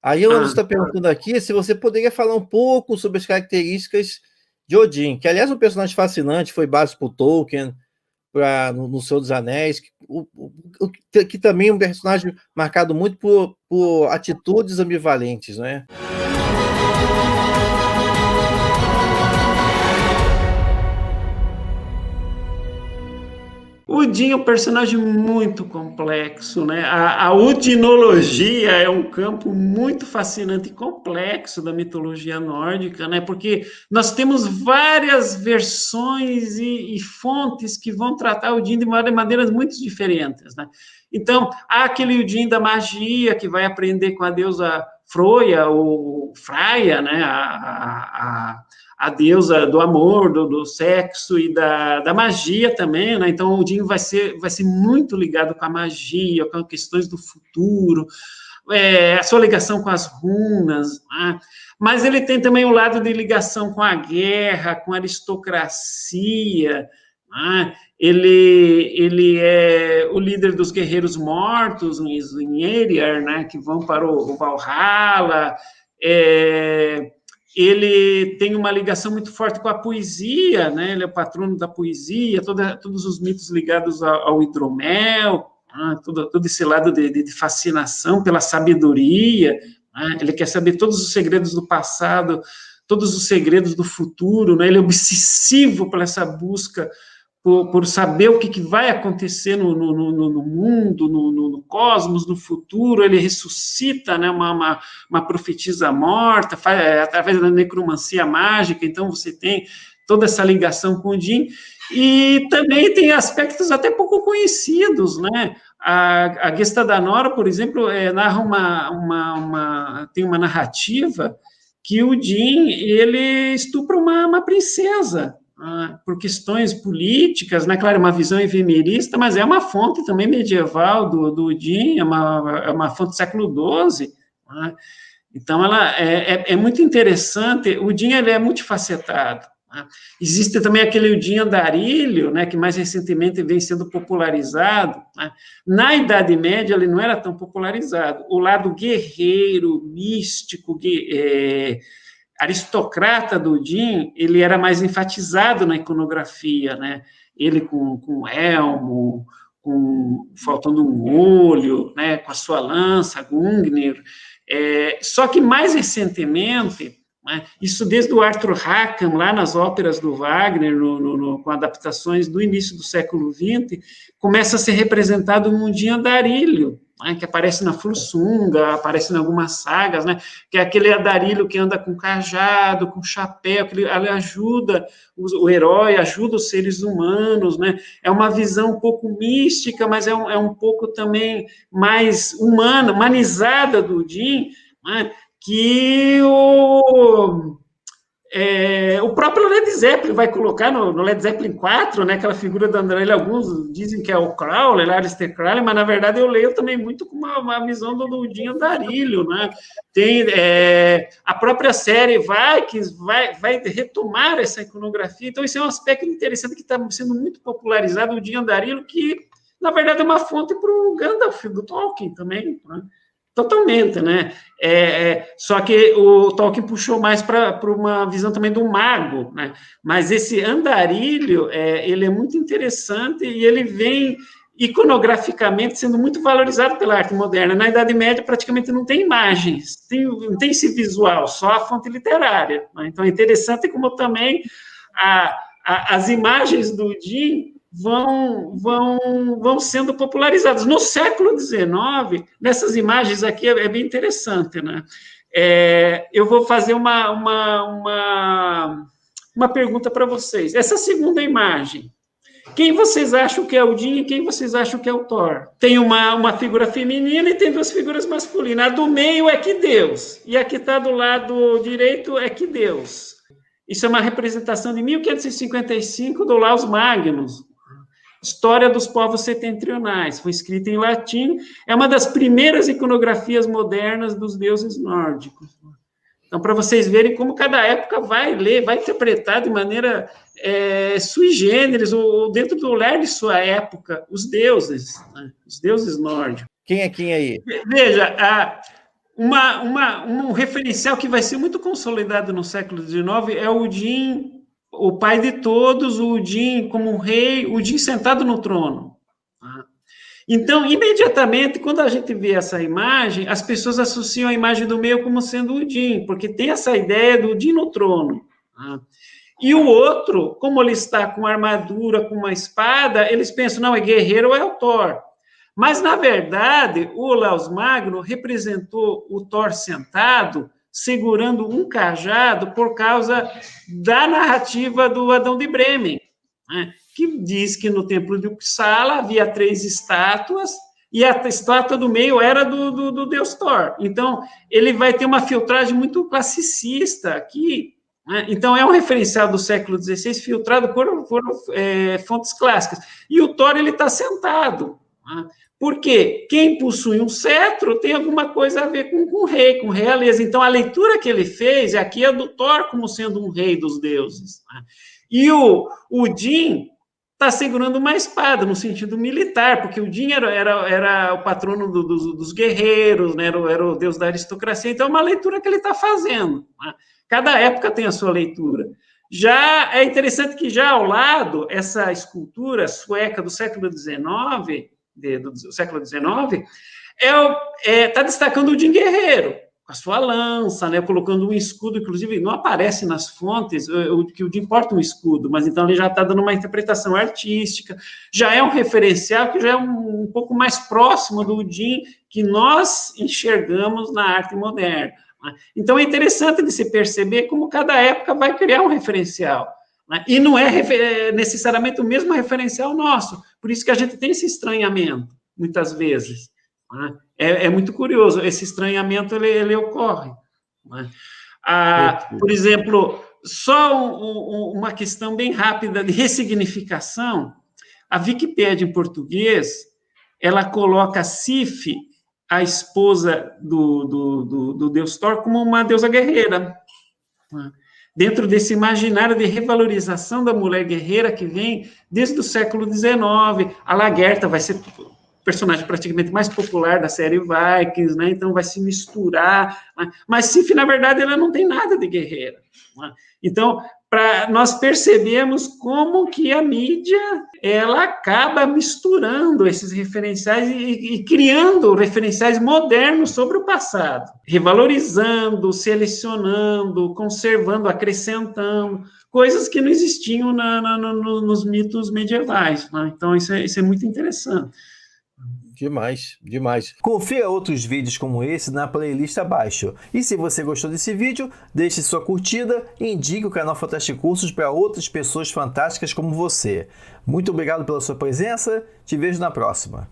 Aí o Anderson está perguntando aqui se você poderia falar um pouco sobre as características de Odin, que aliás é um personagem fascinante, foi base para o Tolkien, no Senhor dos Anéis, que também é um personagem marcado muito por atitudes ambivalentes, né? O Odin é um personagem muito complexo, né? A odinologia é um campo muito fascinante e complexo da mitologia nórdica, né? Porque nós temos várias versões e fontes que vão tratar o Odin de maneiras muito diferentes, né? Então, há aquele Odin da magia que vai aprender com a deusa Froya ou Freya, né? A deusa do amor, do sexo e da magia também, né? Então, o Odin vai ser muito ligado com a magia, com questões do futuro, a sua ligação com as runas, né? Mas ele tem também o lado de ligação com a guerra, com a aristocracia, né? Ele é o líder dos guerreiros mortos em Erir, né? Que vão para o Valhalla. Ele tem uma ligação muito forte com a poesia, né? Ele é o patrono da poesia, todos os mitos ligados ao hidromel, todo esse lado de fascinação pela sabedoria, né? Ele quer saber todos os segredos do passado, todos os segredos do futuro, né? Ele é obsessivo por essa busca por saber o que vai acontecer no mundo, no cosmos, no futuro. Ele ressuscita, né, uma profetisa morta, através da necromancia mágica. Então, você tem toda essa ligação com o Odin. E também tem aspectos até pouco conhecidos, né? A Gesta da Nora, por exemplo, narra tem uma narrativa que o Odin, ele estupra uma princesa, por questões políticas, né? Claro, uma visão efemerista, mas é uma fonte também medieval do Odin, é uma fonte do século XII, né? Então, ela é muito interessante. O Odin, ele é multifacetado, né? Existe também aquele Odin andarilho, né, que mais recentemente vem sendo popularizado, né? Na Idade Média, ele não era tão popularizado. O lado guerreiro, místico, aristocrata do Odin, ele era mais enfatizado na iconografia, né? Ele com elmo, faltando um olho, né? Com a sua lança, Gungnir. Só que mais recentemente, né? Isso desde o Arthur Rackham, lá nas óperas do Wagner, com adaptações do início do século XX, começa a ser representado um Odin andarilho, né, que aparece na Fursunga, aparece em algumas sagas, né, que é aquele andarilho que anda com cajado, com chapéu, que ele ajuda o herói, ajuda os seres humanos, né, é uma visão um pouco mística, mas é um pouco também mais humana, humanizada do Odin, né, que o próprio Led Zeppelin vai colocar no Led Zeppelin 4, né, aquela figura do André, alguns dizem que é o Crowley, Aleister Crowley, mas na verdade eu leio também muito com uma visão do Odin Andarilho, né? Tem a própria série Vikings vai retomar essa iconografia, então esse é um aspecto interessante que está sendo muito popularizado, o Odin Andarilho, que na verdade é uma fonte para o Gandalf do Tolkien também, né? Totalmente, né? Só que o Tolkien puxou mais para uma visão também do mago, né? Mas esse andarilho, ele é muito interessante e ele vem iconograficamente sendo muito valorizado pela arte moderna. Na Idade Média, praticamente não tem imagens, não tem esse visual, só a fonte literária, né? Então, é interessante como também as imagens do Odin vão sendo popularizados. No século XIX, nessas imagens aqui é bem interessante, né? Eu vou fazer uma pergunta para vocês. Essa segunda imagem, quem vocês acham que é o Odin e quem vocês acham que é o Thor? Tem uma figura feminina e tem duas figuras masculinas. A do meio é que Deus, e a que está do lado direito é que Deus. Isso é uma representação de 1555 do Laus Magnus, História dos Povos Setentrionais, foi escrita em latim, é uma das primeiras iconografias modernas dos deuses nórdicos. Então, para vocês verem como cada época vai ler, vai interpretar de maneira sui generis, ou dentro do olhar de sua época, os deuses, né? Os deuses nórdicos. Quem é quem aí? Veja, um referencial que vai ser muito consolidado no século XIX é o Odin, o pai de todos, o Odin como um rei, o Odin sentado no trono. Então, imediatamente, quando a gente vê essa imagem, as pessoas associam a imagem do meio como sendo o Odin, porque tem essa ideia do Odin no trono. E o outro, como ele está com armadura, com uma espada, eles pensam, não, é guerreiro ou é o Thor. Mas, na verdade, o Olaus Magno representou o Thor sentado, segurando um cajado, por causa da narrativa do Adão de Bremen, né, que diz que no templo de Uppsala havia 3 estátuas, e a estátua do meio era do deus Thor. Então, ele vai ter uma filtragem muito classicista aqui, né? Então, é um referencial do século XVI filtrado por fontes clássicas. E o Thor, ele está sentado, né? Porque quem possui um cetro tem alguma coisa a ver com o rei, com realeza. Então, a leitura que ele fez aqui é do Thor como sendo um rei dos deuses, né? E o Odin está segurando uma espada, no sentido militar, porque o Odin era o patrono dos guerreiros, né? Era o deus da aristocracia. Então, é uma leitura que ele está fazendo, né? Cada época tem a sua leitura. Já é interessante que já ao lado, essa escultura sueca do século XIX, do século XIX, está destacando o Odin guerreiro, com a sua lança, né, colocando um escudo, inclusive não aparece nas fontes que o Odin porta um escudo, mas então ele já está dando uma interpretação artística, já é um referencial que já é um pouco mais próximo do Odin que nós enxergamos na arte moderna. Então é interessante de se perceber como cada época vai criar um referencial, né? E não é necessariamente o mesmo referencial nosso, por isso que a gente tem esse estranhamento, muitas vezes, né? É muito curioso, esse estranhamento ele ocorre, né? Por exemplo, só uma questão bem rápida de ressignificação, a Wikipédia em português, ela coloca Sif, a esposa do deus Thor, como uma deusa guerreira, né? Dentro desse imaginário de revalorização da mulher guerreira que vem desde o século XIX. A Lagertha vai ser o personagem praticamente mais popular da série Vikings, né? Então vai se misturar, né? Mas Sif, na verdade, ela não tem nada de guerreira, né? Então, nós percebemos como que a mídia ela acaba misturando esses referenciais e criando referenciais modernos sobre o passado, revalorizando, selecionando, conservando, acrescentando, coisas que não existiam nos mitos medievais, né? Então, isso é muito interessante. Demais, demais. Confira outros vídeos como esse na playlist abaixo. E se você gostou desse vídeo, deixe sua curtida e indique o canal Fantástico Cursos para outras pessoas fantásticas como você. Muito obrigado pela sua presença, te vejo na próxima.